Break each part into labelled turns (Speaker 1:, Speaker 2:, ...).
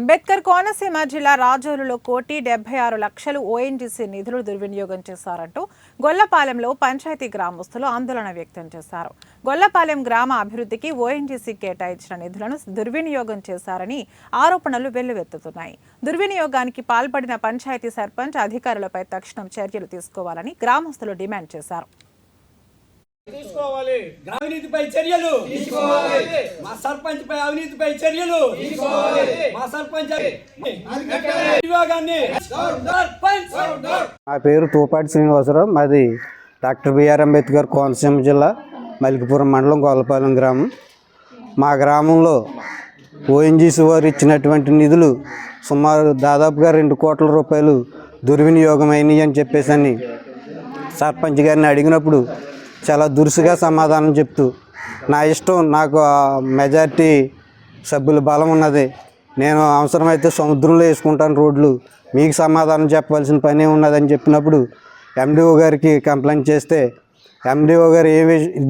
Speaker 1: అంబేద్కర్ కోనసీమ జిల్లా రాజోలులో 1,76,00,000 ఓఎన్జీసీ నిధులు దుర్వినియోగం చేశారంటూ గొల్లపాలెంలో పంచాయతీ గ్రామస్తులు ఆందోళన వ్యక్తం చేశారు. గొల్లపాలెం గ్రామ అభివృద్ధికి ఓఎన్జీసీ కేటాయించిన నిధులను దుర్వినియోగం చేశారని ఆరోపణలు వెల్లువెత్తుతున్నాయి. దుర్వినియోగానికి పాల్పడిన పంచాయతీ సర్పంచ్ అధికారులపై తక్షణం చర్యలు తీసుకోవాలని గ్రామస్తులు డిమాండ్ చేశారు.
Speaker 2: అవినీతిపై చర్యలు మా సర్పంచ్ పై అవినీతిపై చర్యలు మా సర్పంచ్
Speaker 3: నా పేరు తూపాటి శ్రీనివాసరావు. మాది డాక్టర్ బిఆర్ అంబేద్కర్ కోనసీమ జిల్లా మలికిపురం మండలం గొల్లపాలెం గ్రామం. మా గ్రామంలో ఓఎన్జీసీ వారు ఇచ్చినటువంటి నిధులు సుమారు దాదాపుగా 2 కోట్ల రూపాయలు దుర్వినియోగం అయినాయి అని చెప్పేసి సర్పంచ్ గారిని అడిగినప్పుడు చాలా దురుసుగా సమాధానం చెప్తూ, నా ఇష్టం, నాకు మెజారిటీ సభ్యుల బలం ఉన్నది, నేను అవసరమైతే సముద్రంలో వేసుకుంటాను రోడ్లు, మీకు సమాధానం చెప్పాల్సిన పని ఉన్నదని చెప్పినప్పుడు ఎండిఓ గారికి కంప్లైంట్ చేస్తే ఎండిఓ గారు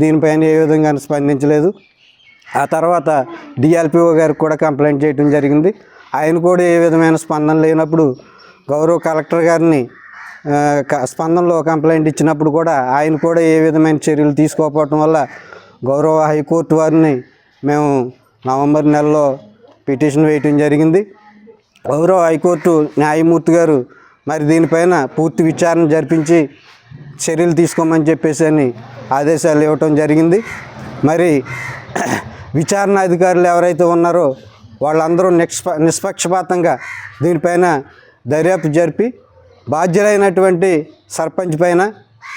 Speaker 3: దీనిపైన ఏ విధంగా స్పందించలేదు. ఆ తర్వాత డిఎల్పిఓ గారికి కూడా కంప్లైంట్ చేయడం జరిగింది. ఆయన కూడా ఏ విధమైన స్పందన లేనప్పుడు గౌరవ కలెక్టర్ గారిని స్పందనలో కంప్లైంట్ ఇచ్చినప్పుడు కూడా ఆయన కూడా ఏ విధమైన చర్యలు తీసుకోకపోవటం వల్ల గౌరవ హైకోర్టు వారిని మేము నవంబర్ నెలలో పిటిషన్ వేయటం జరిగింది. గౌరవ హైకోర్టు న్యాయమూర్తి గారు మరి దీనిపైన పూర్తి విచారణ జరిపించి చర్యలు తీసుకోమని చెప్పేసి ఆదేశాలు ఇవ్వటం జరిగింది. మరి విచారణ అధికారులు ఎవరైతే ఉన్నారో వాళ్ళందరూ నిష్పక్షపాతంగా దీనిపైన దర్యాప్తు జరిపి బాధ్యులైనటువంటి సర్పంచ్ పైన,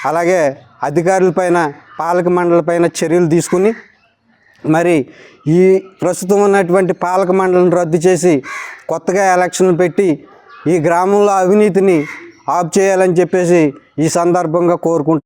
Speaker 3: అలాగే అధికారులపైన, పాలక మండలిపైన చర్యలు తీసుకుని మరి ఈ ప్రస్తుతం ఉన్నటువంటి పాలక మండలిని రద్దు చేసి కొత్తగా ఎలక్షన్లు పెట్టి ఈ గ్రామంలో అవినీతిని ఆఫ్ చేయాలని చెప్పేసి ఈ సందర్భంగా కోరుకుంటున్నాను.